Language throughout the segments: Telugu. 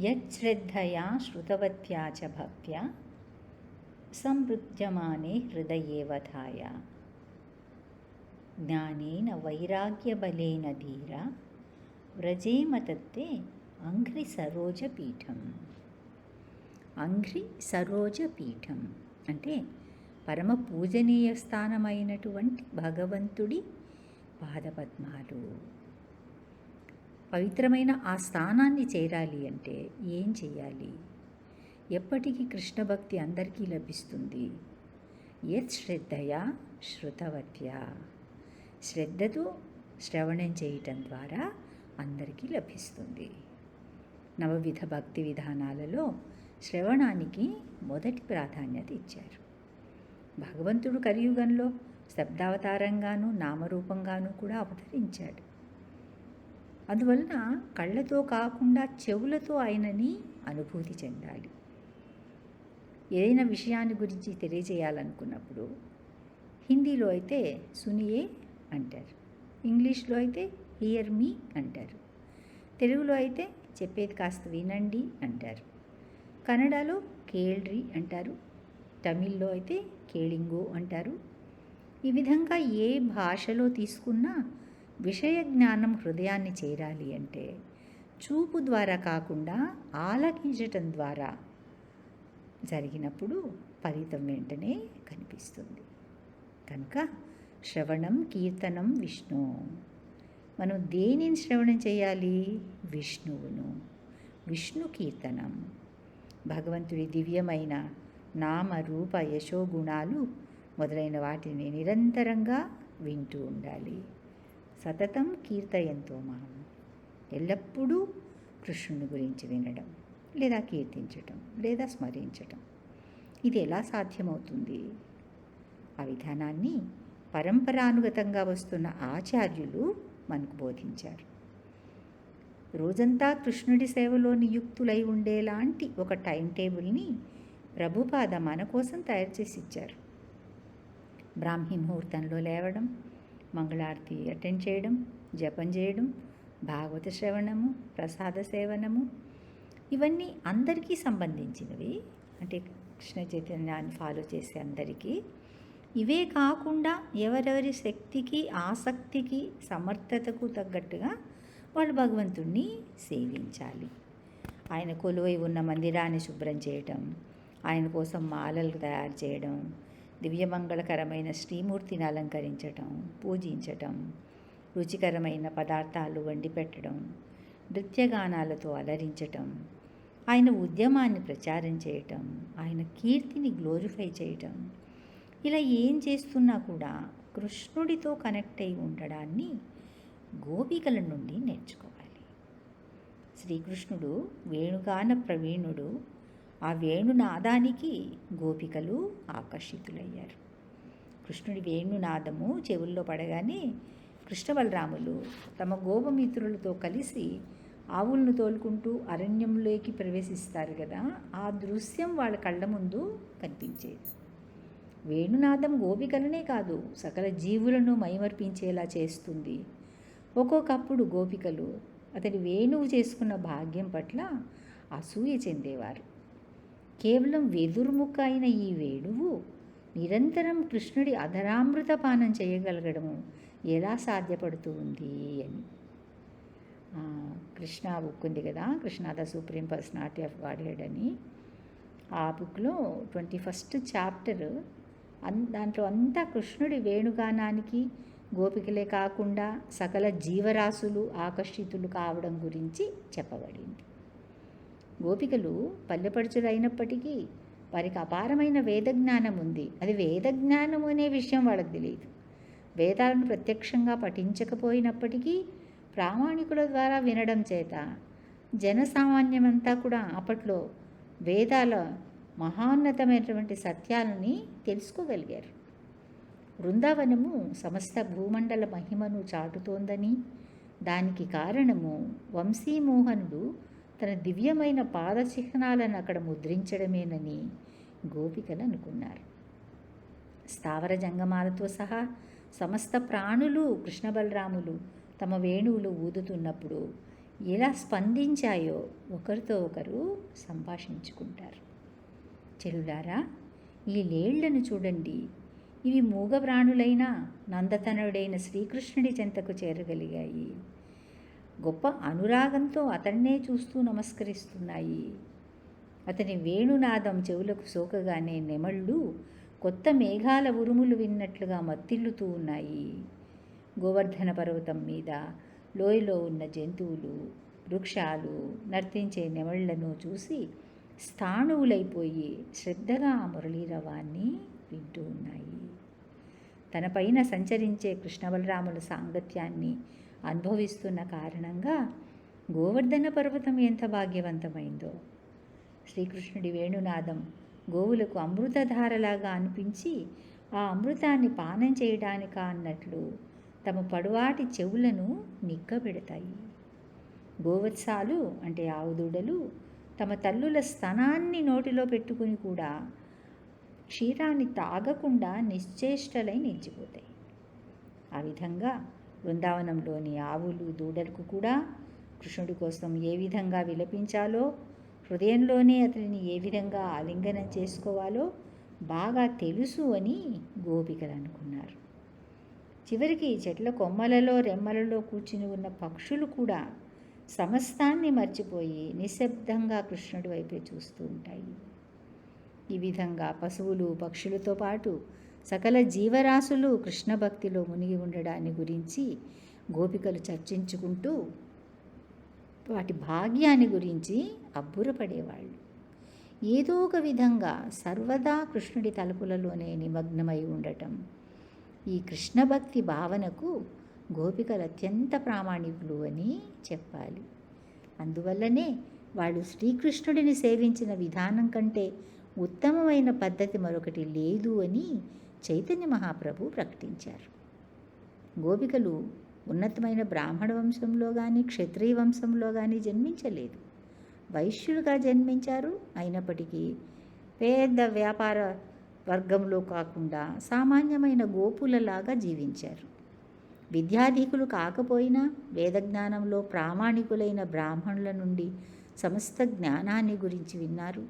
యశ్రద్ధయా శ్రుతవత్యా చ భక్త్యా సంవృజ్యమానే హృదయేవధాయ జ్ఞానేన వైరాగ్యబలేన ధీర వ్రజేమ తత్తే అంఘ్రి సరోజపీఠం. అంఘ్రి సరోజపీఠం అంటే పరమ పూజనీయ స్థానమైనటువంటి భగవంతుడి పాదపద్మాలు. పవిత్రమైన ఆ స్థానాన్ని చేరాలి అంటే ఏం చేయాలి? ఎప్పటికీ కృష్ణ భక్తి అందరికీ లభిస్తుంది. యత్ శ్రద్ధయా శ్రుతవత్యా, శ్రద్ధతో శ్రవణం చేయటం ద్వారా అందరికీ లభిస్తుంది. నవవిధ భక్తి విధానాలలో శ్రవణానికి మొదటి ప్రాధాన్యత ఇచ్చారు. భగవంతుడు కలియుగంలో శబ్దావతారంగాను నామరూపంగాను కూడా అవతరించాడు. అందువలన కళ్ళతో కాకుండా చెవులతో ఆయనని అనుభూతి చెందాలి. ఏదైనా విషయాన్ని గురించి తెలియజేయాలనుకున్నప్పుడు హిందీలో అయితే సునియే అంటారు, ఇంగ్లీష్లో అయితే హియర్ మీ అంటారు, తెలుగులో అయితే చెప్పేది కాస్త వినండి అంటారు, కన్నడలో కేళ్రి అంటారు, తమిళ్లో అయితే కేళింగో అంటారు. ఈ విధంగా ఏ భాషలో తీసుకున్నా విషయ జ్ఞానం హృదయాన్ని చేరాలి అంటే చూపు ద్వారా కాకుండా ఆలకించటం ద్వారా జరిగినప్పుడు ఫలితం వెంటనే కనిపిస్తుంది. కనుక శ్రవణం కీర్తనం విష్ణు. మనం దేనిని శ్రవణం చేయాలి? విష్ణువును. విష్ణు కీర్తనం, భగవంతుడి దివ్యమైన నామ రూప యశోగుణాలు మొదలైన వాటిని నిరంతరంగా వింటూ ఉండాలి. సతతం కీర్తయంతో మాం, ఎల్లప్పుడూ కృష్ణుని గురించి వినడం లేదా కీర్తించటం లేదా స్మరించటం. ఇది ఎలా సాధ్యమవుతుంది? ఆ విధానాన్ని పరంపరానుగతంగా వస్తున్న ఆచార్యులు మనకు బోధించారు. రోజంతా కృష్ణుడి సేవలో నియుక్తులై ఉండేలాంటి ఒక టైం టేబుల్ని ప్రభుపాద మన కోసం తయారు చేసి ఇచ్చారు. బ్రాహ్మీ ముహూర్తంలో లేవడం, మంగళారతి అటెండ్ చేయడం, జపం చేయడం, భాగవత శ్రవణము, ప్రసాద సేవనము, ఇవన్నీ అందరికీ సంబంధించినవి. అంటే కృష్ణ చైతన్యాన్ని ఫాలో చేసే అందరికీ. ఇవే కాకుండా ఎవరెవరి శక్తికి, ఆసక్తికి, సమర్థతకు తగ్గట్టుగా వాళ్ళు భగవంతుణ్ణి సేవించాలి. ఆయన కొలువై ఉన్న మందిరాన్ని శుభ్రం చేయటం, ఆయన కోసం మాలలు తయారు చేయడం, దివ్యమంగళకరమైన శ్రీమూర్తిని అలంకరించటం, పూజించటం, రుచికరమైన పదార్థాలు వండి పెట్టడం, నృత్యగానాలతో అలరించటం, ఆయన ఉద్యమాన్ని ప్రచారం చేయటం, ఆయన కీర్తిని గ్లోరిఫై చేయటం, ఇలా ఏం చేస్తున్నా కూడా కృష్ణుడితో కనెక్ట్ అయి ఉండడాన్ని గోపికల నుండి నేర్చుకోవాలి. శ్రీకృష్ణుడు వేణుగాన ప్రవీణుడు. ఆ వేణునాదానికి గోపికలు ఆకర్షితులయ్యారు. కృష్ణుడి వేణునాదము చెవుల్లో పడగానే కృష్ణ బలరాములు తమ గోపమిత్రులతో కలిసి ఆవులను తోలుకుంటూ అరణ్యంలోకి ప్రవేశిస్తారు కదా, ఆ దృశ్యం వాళ్ళ కళ్ళ ముందు కనిపించేది. వేణునాదం గోపికలనే కాదు, సకల జీవులను మైమర్పించేలా చేస్తుంది. ఒక్కొక్కప్పుడు గోపికలు అతడి వేణువు చేసుకున్న భాగ్యం పట్ల అసూయ చెందేవారు. కేవలం వెదురుముక్క అయిన ఈ వేణువు నిరంతరం కృష్ణుడి అధరామృత పానం చేయగలగడము ఎలా సాధ్యపడుతూ ఉంది అని. కృష్ణ బుక్ ఉంది కదా, Krishna the supreme personality of godhead అని. ఆ బుక్లో 21st చాప్టర్ దాంట్లో అంతా కృష్ణుడి వేణుగానానికి గోపికలే కాకుండా సకల జీవరాశులు ఆకర్షితులు కావడం గురించి చెప్పబడింది. గోపికలు పల్లెపడుచులు అయినప్పటికీ వారికి అపారమైన వేదజ్ఞానం ఉంది. అది వేదజ్ఞానం అనే విషయం వాళ్ళకి తెలియదు. వేదాలను ప్రత్యక్షంగా పఠించకపోయినప్పటికీ ప్రామాణికుల ద్వారా వినడం చేత జనసామాన్యమంతా కూడా అప్పట్లో వేదాల మహోన్నతమైనటువంటి సత్యాలని తెలుసుకోగలిగారు. బృందావనము సమస్త భూమండల మహిమను చాటుతోందని, దానికి కారణము వంశీమోహనుడు తన దివ్యమైన పాదచిహ్నాలను అక్కడ ముద్రించడమేనని గోపికలు అనుకున్నారు. స్థావర జంగమాలతో సహా సమస్త ప్రాణులు కృష్ణ బలరాములు తమ వేణువులు ఊదుతున్నప్పుడు ఎలా స్పందించాయో ఒకరితో ఒకరు సంభాషించుకుంటారు. చెలులారా, ఈ లేళ్లను చూడండి, ఇవి మూగ ప్రాణులైన నందతనుడైన శ్రీకృష్ణుడి చెంతకు చేరగలిగాయి. గొప్ప అనురాగంతో అతన్నే చూస్తూ నమస్కరిస్తున్నాయి. అతని వేణునాదం చెవులకు సోకగానే నెమళ్ళు కొత్త మేఘాల ఉరుములు విన్నట్లుగా మత్తిల్లుతూ ఉన్నాయి. గోవర్ధన పర్వతం మీద లోయలో ఉన్న జంతువులు, వృక్షాలు నర్తించే నెమళ్లను చూసి స్థాణువులైపోయి శ్రద్ధగా ఆ మురళీరవాన్ని వింటూ ఉన్నాయి. తనపైన సంచరించే కృష్ణబలరాముల సాంగత్యాన్ని అనుభవిస్తున్న కారణంగా గోవర్ధన పర్వతం ఎంత భాగ్యవంతమైందో. శ్రీకృష్ణుడి వేణునాదం గోవులకు అమృతధారలాగా అనిపించి ఆ అమృతాన్ని పానం చేయడానికా అన్నట్లు తమ పొడవాటి చెవులను నిక్కబెడతాయి. గోవత్సాలు అంటే ఆవుదూడలు తమ తల్లుల స్తనాన్ని నోటిలో పెట్టుకుని కూడా క్షీరాన్ని తాగకుండా నిశ్చేష్టలై నిలిచిపోతాయి. ఆ విధంగా బృందావనంలోని ఆవులు దూడలకు కూడా కృష్ణుడి కోసం ఏ విధంగా విలపించాలో, హృదయంలోనే అతనిని ఏ విధంగా ఆలింగనం చేసుకోవాలో బాగా తెలుసు అని గోపికలు అనుకున్నారు. చివరికి చెట్ల కొమ్మలలో రెమ్మలలో కూర్చుని ఉన్న పక్షులు కూడా సమస్తాన్ని మర్చిపోయి నిశ్శబ్దంగా కృష్ణుడి వైపే చూస్తూ ఉంటాయి. ఈ విధంగా పశువులు పక్షులతో పాటు సకల జీవరాశులు కృష్ణ భక్తిలో మునిగి ఉండడాన్ని గురించి గోపికలు చర్చించుకుంటూ వాటి భాగ్యాన్ని గురించి అబ్బురపడేవాళ్ళు. ఏదో ఒక విధంగా సర్వదా కృష్ణుడి తలుపులలోనే నిమగ్నమై ఉండటం, ఈ కృష్ణ భక్తి భావనకు గోపికలు అత్యంత ప్రామాణికులు అని చెప్పాలి. అందువల్లనే వాళ్ళు శ్రీకృష్ణుడిని సేవించిన విధానం కంటే ఉత్తమమైన పద్ధతి మరొకటి లేదు అని చైతన్య మహాప్రభు ప్రకటించారు. గోపికలు ఉన్నతమైన బ్రాహ్మణ వంశంలో కానీ క్షత్రియ వంశంలో కానీ జన్మించలేదు. వైశ్యులుగా జన్మించారు. అయినప్పటికీ పెద్ద వ్యాపార వర్గంలో కాకుండా సామాన్యమైన గోపులలాగా జీవించారు. విద్యాధికులు కాకపోయినా వేదజ్ఞానంలో ప్రామాణికులైన బ్రాహ్మణుల నుండి సమస్త జ్ఞానాన్ని గురించి విన్నారు.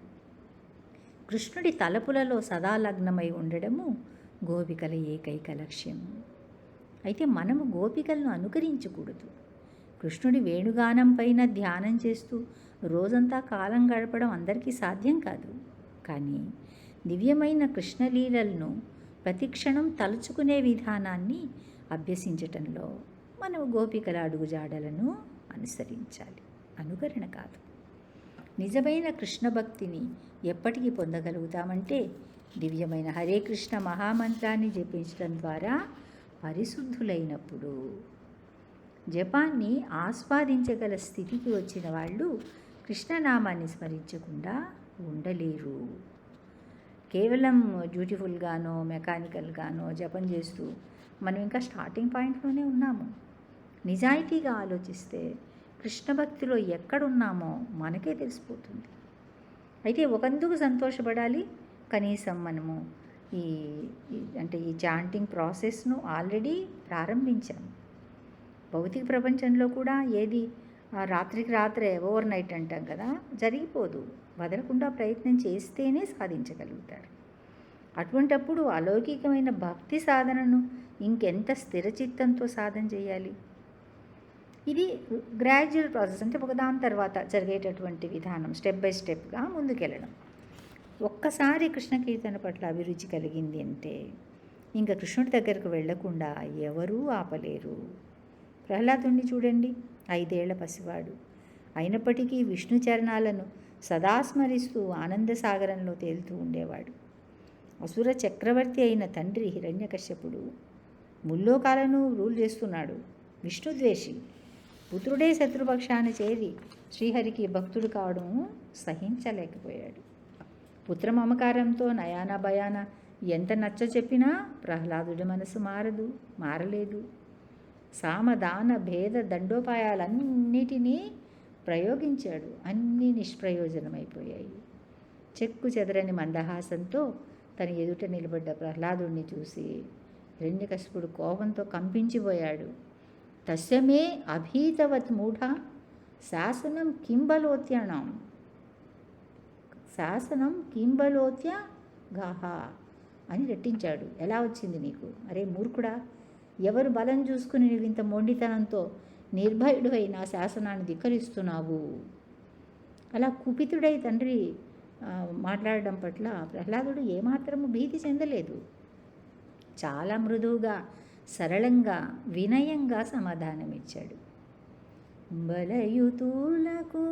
కృష్ణుడి తలపులలో సదా లగ్నమై ఉండడము గోపికల ఏకైక లక్ష్యం. అయితే మనము గోపికలను అనుకరించకూడదు. కృష్ణుడి వేణుగానం పైన ధ్యానం చేస్తూ రోజంతా కాలం గడపడం అందరికీ సాధ్యం కాదు. కానీ దివ్యమైన కృష్ణలీలలను ప్రతిక్షణం తలుచుకునే విధానాన్ని అభ్యసించటంలో మనం గోపికల అడుగుజాడలను అనుసరించాలి, అనుకరణ కాదు. నిజమైన కృష్ణ భక్తిని ఎప్పటికీ పొందగలుగుతామంటే దివ్యమైన హరే కృష్ణ మహామంత్రాన్ని జపించడం ద్వారా పరిశుద్ధులైనప్పుడు. జపాన్ని ఆస్వాదించగల స్థితికి వచ్చిన వాళ్ళు కృష్ణనామాన్ని స్మరించకుండా ఉండలేరు. కేవలం బ్యూటిఫుల్గానో మెకానికల్గానో జపం చేస్తూ మనం ఇంకా స్టార్టింగ్ పాయింట్లోనే ఉన్నాము. నిజాయితీగా ఆలోచిస్తే కృష్ణ భక్తిలో ఎక్కడున్నామో మనకే తెలిసిపోతుంది. అయితే ఒకందుకు సంతోషపడాలి, కనీసం మనము ఈ చాంటింగ్ ప్రాసెస్ను ఆల్రెడీ ప్రారంభించాము. భౌతిక ప్రపంచంలో కూడా ఏది రాత్రికి రాత్రే ఓవర్ నైట్ అంటాం కదా, జరిగిపోదు. వదలకుండా ప్రయత్నం చేస్తేనే సాధించగలుగుతారు. అటువంటప్పుడు అలౌకికమైన భక్తి సాధనను ఇంకెంత స్థిరచిత్తంతో సాధన చేయాలి. ఇది గ్రాడ్యువల్ ప్రాసెస్, అంటే ఒకదాని తర్వాత జరిగేటటువంటి విధానం, స్టెప్ బై స్టెప్గా ముందుకెళ్ళడం. ఒక్కసారి కృష్ణ కీర్తన పట్ల అభిరుచి కలిగింది అంటే ఇంకా కృష్ణుడి దగ్గరకు వెళ్లకుండా ఎవరూ ఆపలేరు. ప్రహ్లాదుని చూడండి, 5 ఏళ్ల పసివాడు. అయినప్పటికీ విష్ణు చరణాలను సదా స్మరిస్తూ ఆనందసాగరంలో తేలుతూ ఉండేవాడు. అసుర చక్రవర్తి అయిన తండ్రి హిరణ్యకశ్యపుడు ముల్లోకాలను రూల్ చేస్తున్నాడు. విష్ణుద్వేషి. పుత్రుడే శత్రుపక్షాన చేరి శ్రీహరికి భక్తుడు కావడం సహించలేకపోయాడు. పుత్ర మమకారంతో నయానా భయాన ఎంత నచ్చ చెప్పినా ప్రహ్లాదుడి మనసు మారలేదు. సామదాన భేద దండోపాయాలన్నిటినీ ప్రయోగించాడు. అన్నీ నిష్ప్రయోజనమైపోయాయి. చెక్కు చెదరని మందహాసంతో తన ఎదుట నిలబడ్డ ప్రహ్లాదుడిని చూసి హిరణ్యకశిపుడు కోపంతో కంపించిపోయాడు. తస్యమే అభీతవత్ మూఢ శాసనం కింబలోత్యాణం, శాసనం కింబలోత్య గాహ అని రెట్టించాడు. ఎలా వచ్చింది నీకు? అరే మూర్ఖుడా, ఎవరు బలం చూసుకుని నువ్వు ఇంత మొండితనంతో నిర్భయుడు అయిన శాసనాన్ని ధిక్కరిస్తున్నావు? అలా కుపితుడై తండ్రి మాట్లాడడం పట్ల ప్రహ్లాదుడు ఏమాత్రము భీతి చెందలేదు. చాలా మృదువుగా, సరళంగా, వినయంగా సమాధానమిచ్చాడు. బలయుతులకు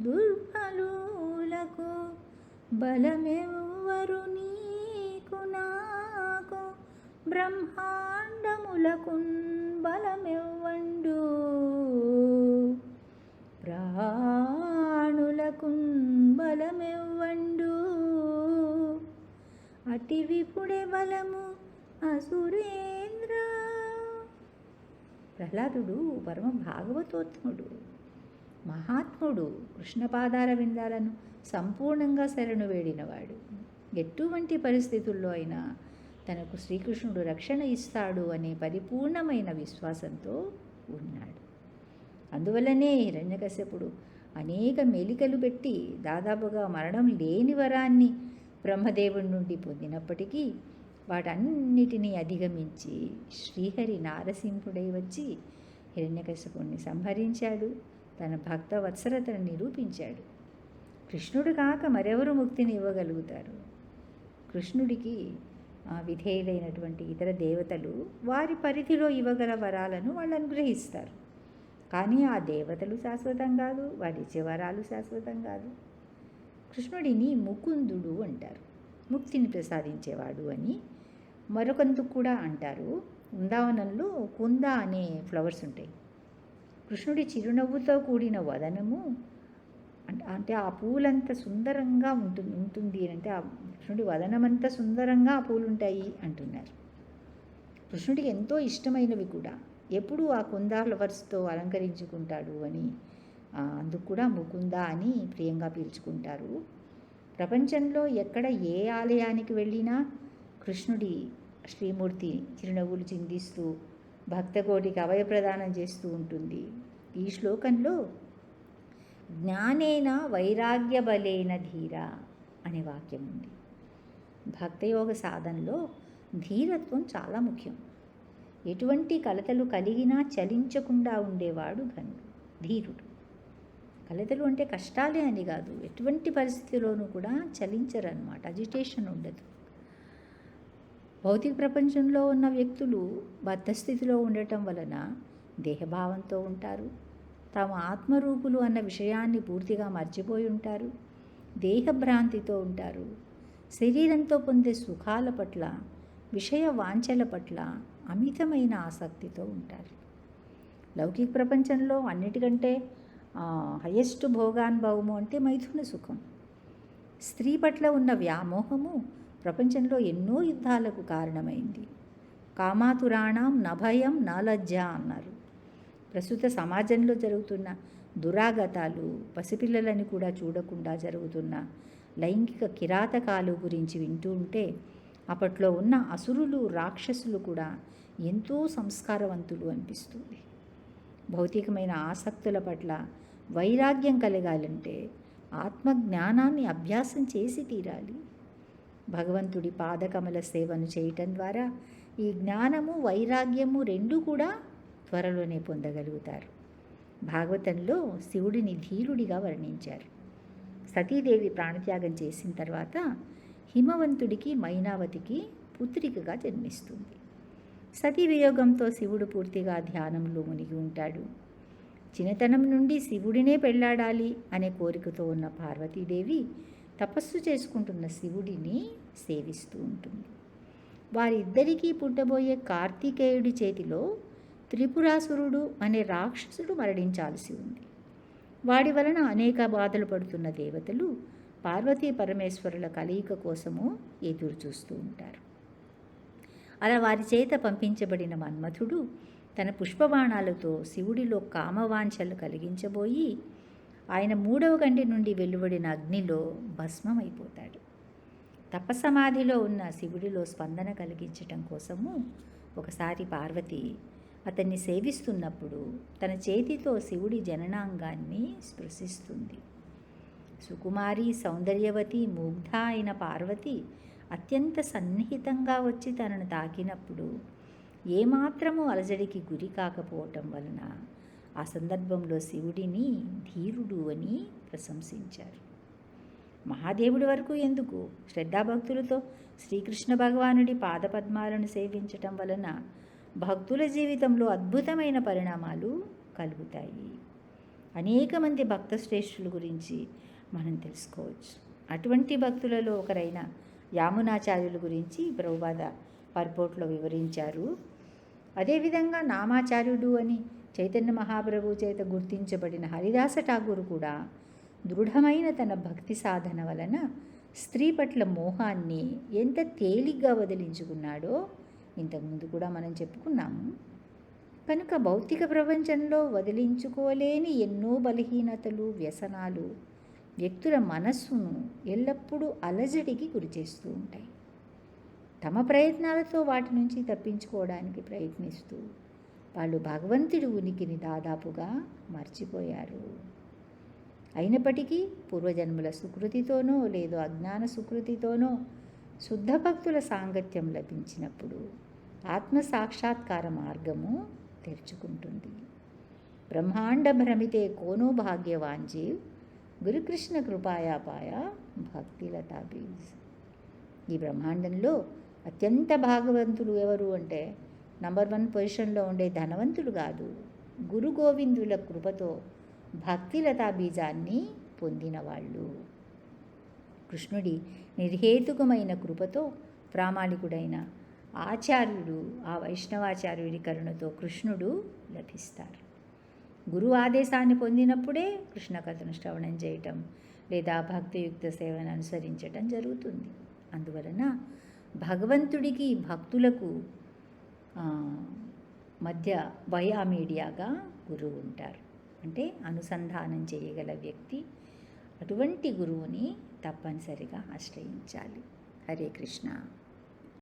దుర్బలులకు బలమెవ్వరు నీకు నాకు, బ్రహ్మాండములకున్ బలమెవ్వండు, ప్రాణులకున్ బలమెవ్వండు, అతి విపుడే బలము అసురేంద్ర. ప్రహ్లాదుడు పరమ భాగవతోత్తముడు, మహాత్ముడు, కృష్ణపాదార విందాలను సంపూర్ణంగా శరణు వేడినవాడు. ఎటువంటి పరిస్థితుల్లో అయినా తనకు శ్రీకృష్ణుడు రక్షణ ఇస్తాడు అనే పరిపూర్ణమైన విశ్వాసంతో ఉన్నాడు. అందువల్లనే హిరణ్యకశ్యపుడు అనేక మెలికలు పెట్టి దాదాపుగా మరణం లేని వరాన్ని బ్రహ్మదేవుడి నుండి పొందినప్పటికీ వాటన్నిటినీ అధిగమించి శ్రీహరి నారసింహుడై వచ్చి హిరణ్యకశ్యపుణ్ణి సంహరించాడు. తన భక్త వత్సరతను నిరూపించాడు. కృష్ణుడు కాక మరెవరు ముక్తిని ఇవ్వగలుగుతారు? కృష్ణుడికి విధేయులైనటువంటి ఇతర దేవతలు వారి పరిధిలో ఇవ్వగల వరాలను వాళ్ళు అనుగ్రహిస్తారు. కానీ ఆ దేవతలు శాశ్వతం కాదు, వారిచ్చే వరాలు శాశ్వతం కాదు. కృష్ణుడిని ముకుందుడు అంటారు, ముక్తిని ప్రసాదించేవాడు అని. మరొకందుకు కూడా అంటారు. బృందావనంలో కుంద అనే ఫ్లవర్స్ ఉంటాయి. కృష్ణుడి చిరునవ్వుతో కూడిన వదనము అంటే ఆ పూలంత సుందరంగా ఉంటుంది అంటే ఆ కృష్ణుడి వదనమంతా సుందరంగా ఆ పూలు ఉంటాయి అంటున్నారు. కృష్ణుడికి ఎంతో ఇష్టమైనవి కూడా ఎప్పుడూ ఆ కుంద ఫ్లవర్స్తో అలంకరించుకుంటాడు అని అందుకు కూడా ముకుంద అని ప్రియంగా పిలుచుకుంటారు. ప్రపంచంలో ఎక్కడ ఏ ఆలయానికి వెళ్ళినా కృష్ణుడి శ్రీమూర్తి చిరునవ్వులు చిందిస్తూ భక్తకోటికి అభయప్రదానం చేస్తూ ఉంటుంది. ఈ శ్లోకంలో జ్ఞానేన వైరాగ్య బలేన ధీర అనే వాక్యం ఉంది. భక్తయోగ సాధనలో ధీరత్వం చాలా ముఖ్యం. ఎటువంటి కలతలు కలిగినా చలించకుండా ఉండేవాడు ధీరుడు. కలతలు అంటే కష్టాలే అని కాదు, ఎటువంటి పరిస్థితిలోనూ కూడా చలించరన్నమాట, అజిటేషన్ ఉండదు. భౌతిక ప్రపంచంలో ఉన్న వ్యక్తులు బద్ధస్థితిలో ఉండటం వలన దేహభావంతో ఉంటారు. తాము ఆత్మరూపులు అన్న విషయాన్ని పూర్తిగా మర్చిపోయి ఉంటారు. దేహభ్రాంతితో ఉంటారు. శరీరంతో పొందే సుఖాల పట్ల, విషయ వాంఛల పట్ల అమితమైన ఆసక్తితో ఉంటారు. లౌకిక ప్రపంచంలో అన్నిటికంటే హయ్యెస్ట్ భోగానుభవము అంటే మైథున సుఖం. స్త్రీ పట్ల ఉన్న వ్యామోహము ప్రపంచంలో ఎన్నో యుద్ధాలకు కారణమైంది. కామాతురాణం నభయం నలజ్జ అన్నారు. ప్రస్తుత సమాజంలో జరుగుతున్న దురాగతాలు, పసిపిల్లలని కూడా చూడకుండా జరుగుతున్న లైంగిక కిరాతకాలు గురించి వింటూ ఉంటే అప్పట్లో ఉన్న అసురులు, రాక్షసులు కూడా ఎంతో సంస్కారవంతులు అనిపిస్తుంది. భౌతికమైన ఆసక్తుల పట్ల వైరాగ్యం కలగాలంటే ఆత్మజ్ఞానాన్ని అభ్యాసం చేసి తీరాలి. భగవంతుడి పాదకమల సేవను చేయటం ద్వారా ఈ జ్ఞానము, వైరాగ్యము రెండూ కూడా త్వరలోనే పొందగలుగుతారు. భాగవతంలో శివుడిని ధీరుడిగా వర్ణించారు. సతీదేవి ప్రాణత్యాగం చేసిన తర్వాత హిమవంతుడికి, మైనావతికి పుత్రికగా జన్మిస్తుంది. సతీ వియోగంతో శివుడు పూర్తిగా ధ్యానంలో మునిగి ఉంటాడు. చిన్నతనం నుండి శివుడినే పెళ్లాడాలి అనే కోరికతో ఉన్న పార్వతీదేవి తపస్సు చేసుకుంటున్న శివుడిని సేవిస్తూ ఉంటుంది. వారిద్దరికీ పుట్టబోయే కార్తికేయుడి చేతిలో త్రిపురాసురుడు అనే రాక్షసుడు మరణించాల్సి ఉంది. వాడి వలన అనేక బాధలు పడుతున్న దేవతలు పార్వతీ పరమేశ్వరుల కలయిక కోసము ఎదురు చూస్తూ ఉంటారు. అలా వారి చేత పంపించబడిన మన్మథుడు తన పుష్పబాణాలతో శివుడిలో కామవాంఛలు కలిగించబోయి ఆయన 3వ కంటి నుండి వెలువడిన అగ్నిలో భస్మమైపోతాడు. తపసమాధిలో ఉన్న శివుడిలో స్పందన కలిగించటం కోసము ఒకసారి పార్వతి అతన్ని సేవిస్తున్నప్పుడు తన చేతితో శివుడి జననాంగాన్ని స్పృశిస్తుంది. సుకుమారి, సౌందర్యవతి, ముగ్ధ అయిన పార్వతి అత్యంత సన్నిహితంగా వచ్చి తనను తాకినప్పుడు ఏమాత్రము అలజడికి గురి కాకపోవటం వలన ఆ సందర్భంలో శివుడిని ధీరుడు అని ప్రశంసించారు. మహాదేవుడి వరకు ఎందుకు, శ్రద్ధాభక్తులతో శ్రీకృష్ణ భగవానుడి పాదపద్మాలను సేవించటం వలన భక్తుల జీవితంలో అద్భుతమైన పరిణామాలు కలుగుతాయి. అనేక మంది భక్త శ్రేష్ఠుల గురించి మనం తెలుసుకోవచ్చు. అటువంటి భక్తులలో ఒకరైన యామునాచార్యుల గురించి ప్రభుపాద పర్పోట్లో వివరించారు. అదేవిధంగా నామాచార్యుడు అని చైతన్య మహాప్రభు చేత గుర్తించబడిన హరిదాస ఠాగూర్ కూడా దృఢమైన తన భక్తి సాధన వలన స్త్రీ పట్ల మోహాన్ని ఎంత తేలిగ్గా వదిలించుకున్నాడో ఇంతకుముందు కూడా మనం చెప్పుకున్నాము. కనుక భౌతిక ప్రపంచంలో వదిలించుకోలేని ఎన్నో బలహీనతలు, వ్యసనాలు వ్యక్తుల మనస్సును ఎల్లప్పుడూ అలజడికి గురిచేస్తూ ఉంటాయి. తమ ప్రయత్నాలతో వాటి నుంచి తప్పించుకోవడానికి ప్రయత్నిస్తూ వాళ్ళు భగవంతుడి ఉనికిని దాదాపుగా మర్చిపోయారు. అయినప్పటికీ పూర్వజన్మల సుకృతితోనో లేదో అజ్ఞాన సుకృతితోనో శుద్ధ భక్తుల సాంగత్యం లభించినప్పుడు ఆత్మ సాక్షాత్కార మార్గము తెరుచుకుంటుంది. బ్రహ్మాండ భ్రమితే కోనో భాగ్యవాంజీవ్ గురుకృష్ణ కృపాయాపాయ భక్తిలతాబీజ్. ఈ బ్రహ్మాండంలో అత్యంత భాగవంతులు ఎవరు అంటే నంబర్ 1 పొజిషన్లో ఉండే ధనవంతుడు కాదు, గురు గోవిందుల కృపతో భక్తిలతా బీజాన్ని పొందిన వాళ్ళు. కృష్ణుడి నిర్హేతుకమైన కృపతో ప్రామాణికుడైన ఆచార్యుడు, ఆ వైష్ణవాచార్యుడి కరుణతో కృష్ణుడు లభిస్తారు. గురువు ఆదేశాన్ని పొందినప్పుడే కృష్ణ కథను శ్రవణం చేయటం లేదా భక్తియుక్త సేవను అనుసరించటం జరుగుతుంది. అందువలన భగవంతుడికి భక్తులకు మధ్య వయా మీడియాగా గురువు ఉంటారు. అంటే అనుసంధానం చేయగల వ్యక్తి. అటువంటి గురువుని తప్పనిసరిగా ఆశ్రయించాలి. హరే కృష్ణ.